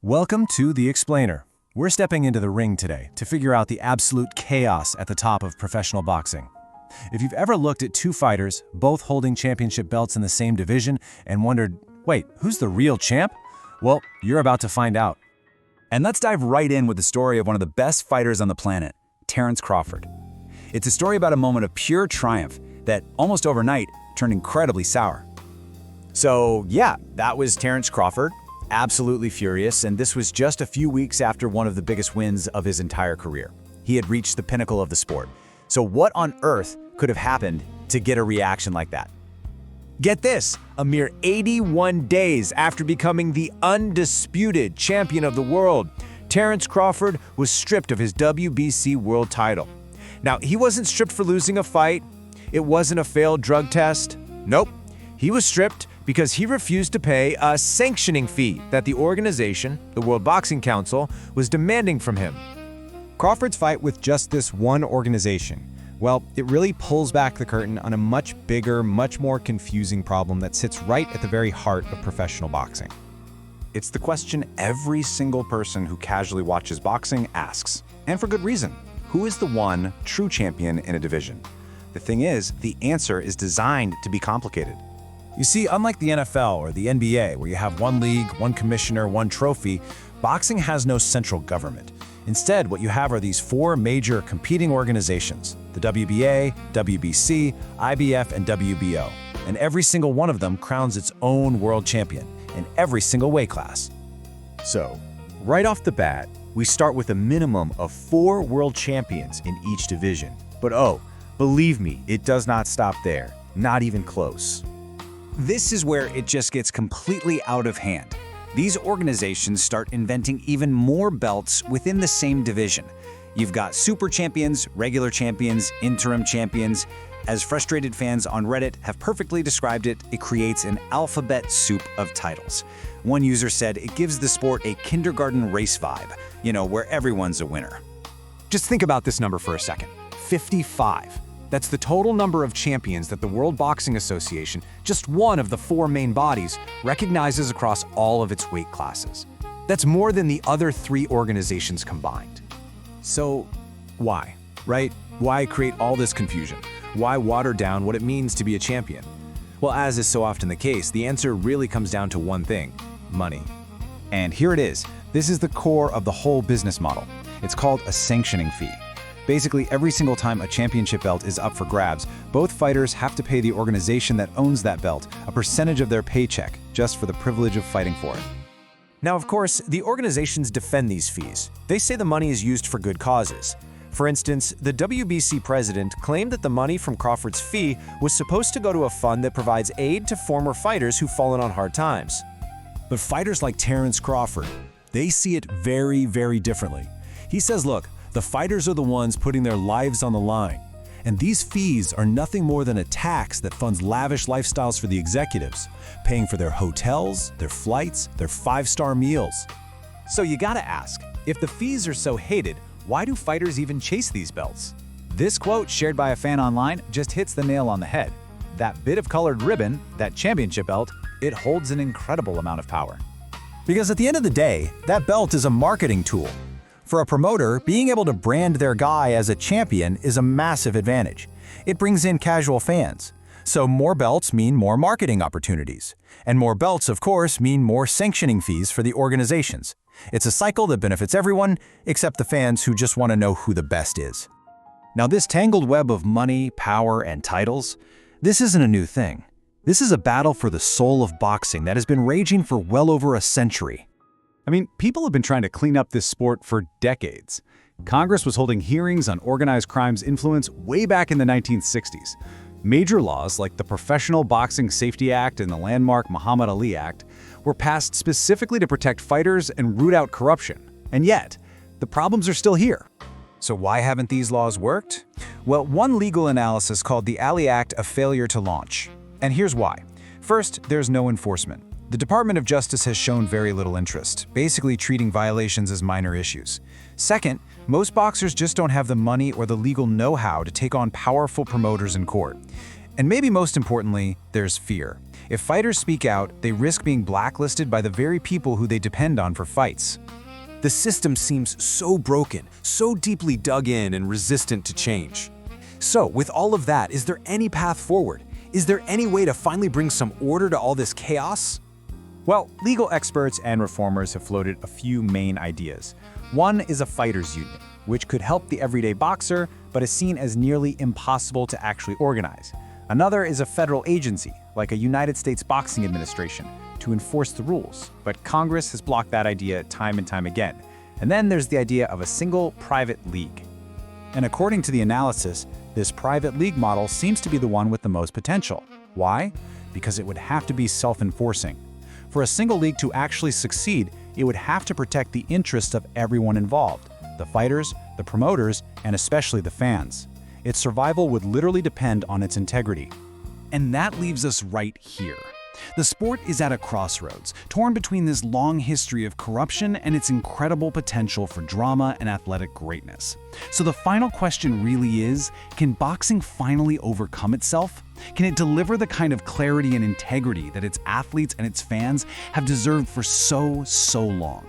Welcome to The Explainer. We're stepping into the ring today to figure out the absolute chaos at the top of professional boxing. If you've ever looked at two fighters, both holding championship belts in the same division, and wondered, wait, who's the real champ? Well, you're about to find out. And let's dive right in with the story of one of the best fighters on the planet, Terence Crawford. It's a story about a moment of pure triumph that, almost overnight, turned incredibly sour. So yeah, that was Terence Crawford, absolutely furious, and this was just a few weeks after one of the biggest wins of his entire career. He had reached the pinnacle of the sport. So what on earth could have happened to get a reaction like that? Get this, a mere 81 days after becoming the undisputed champion of the world, Terence Crawford was stripped of his WBC world title. Now, he wasn't stripped for losing a fight. It wasn't a failed drug test. Nope. He was stripped because he refused to pay a sanctioning fee that the organization, the World Boxing Council, was demanding from him. Crawford's fight with just this one organization, well, it really pulls back the curtain on a much bigger, much more confusing problem that sits right at the very heart of professional boxing. It's the question every single person who casually watches boxing asks, and for good reason. Who is the one true champion in a division? The thing is, the answer is designed to be complicated. You see, unlike the NFL or the NBA, where you have one league, one commissioner, one trophy, boxing has no central government. Instead, what you have are these four major competing organizations: the WBA, WBC, IBF, and WBO. And every single one of them crowns its own world champion in every single weight class. So, right off the bat, we start with a minimum of 4 world champions in each division. But oh, believe me, it does not stop there. Not even close. This is where it just gets completely out of hand. These organizations start inventing even more belts within the same division. You've got super champions, regular champions, interim champions. As frustrated fans on Reddit have perfectly described it, it creates an alphabet soup of titles. One user said it gives the sport a kindergarten race vibe, where everyone's a winner. Just think about this number for a second. 55. That's the total number of champions that the World Boxing Association, just one of the 4 main bodies, recognizes across all of its weight classes. That's more than the other 3 organizations combined. So, why, right? Why create all this confusion? Why water down what it means to be a champion? Well, as is so often the case, the answer really comes down to one thing: money. And here it is. This is the core of the whole business model. It's called a sanctioning fee. Basically, every single time a championship belt is up for grabs, both fighters have to pay the organization that owns that belt a percentage of their paycheck just for the privilege of fighting for it. Now, of course, the organizations defend these fees. They say the money is used for good causes. For instance, the WBC president claimed that the money from Crawford's fee was supposed to go to a fund that provides aid to former fighters who've fallen on hard times. But fighters like Terence Crawford, they see it very, very differently. He says, look, the fighters are the ones putting their lives on the line. And these fees are nothing more than a tax that funds lavish lifestyles for the executives, paying for their hotels, their flights, their 5-star meals. So you gotta ask, if the fees are so hated, why do fighters even chase these belts? This quote, shared by a fan online, just hits the nail on the head. That bit of colored ribbon, that championship belt, it holds an incredible amount of power. Because at the end of the day, that belt is a marketing tool. For a promoter, being able to brand their guy as a champion is a massive advantage. It brings in casual fans. So more belts mean more marketing opportunities. And more belts, of course, mean more sanctioning fees for the organizations. It's a cycle that benefits everyone, except the fans who just want to know who the best is. Now, this tangled web of money, power, and titles, this isn't a new thing. This is a battle for the soul of boxing that has been raging for well over a century. I mean, people have been trying to clean up this sport for decades. Congress was holding hearings on organized crime's influence way back in the 1960s. Major laws like the Professional Boxing Safety Act and the landmark Muhammad Ali Act were passed specifically to protect fighters and root out corruption. And yet, the problems are still here. So why haven't these laws worked? Well, one legal analysis called the Ali Act a failure to launch. And here's why. First, there's no enforcement. The Department of Justice has shown very little interest, basically treating violations as minor issues. Second, most boxers just don't have the money or the legal know-how to take on powerful promoters in court. And maybe most importantly, there's fear. If fighters speak out, they risk being blacklisted by the very people who they depend on for fights. The system seems so broken, so deeply dug in and resistant to change. So, with all of that, is there any path forward? Is there any way to finally bring some order to all this chaos? Well, legal experts and reformers have floated a few main ideas. One is a fighters' union, which could help the everyday boxer, but is seen as nearly impossible to actually organize. Another is a federal agency, like a United States Boxing Administration, to enforce the rules, but Congress has blocked that idea time and time again. And then there's the idea of a single private league. And according to the analysis, this private league model seems to be the one with the most potential. Why? Because it would have to be self-enforcing. For a single league to actually succeed, it would have to protect the interests of everyone involved, the fighters, the promoters, and especially the fans. Its survival would literally depend on its integrity. And that leaves us right here. The sport is at a crossroads, torn between this long history of corruption and its incredible potential for drama and athletic greatness. So the final question really is, can boxing finally overcome itself? Can it deliver the kind of clarity and integrity that its athletes and its fans have deserved for so long?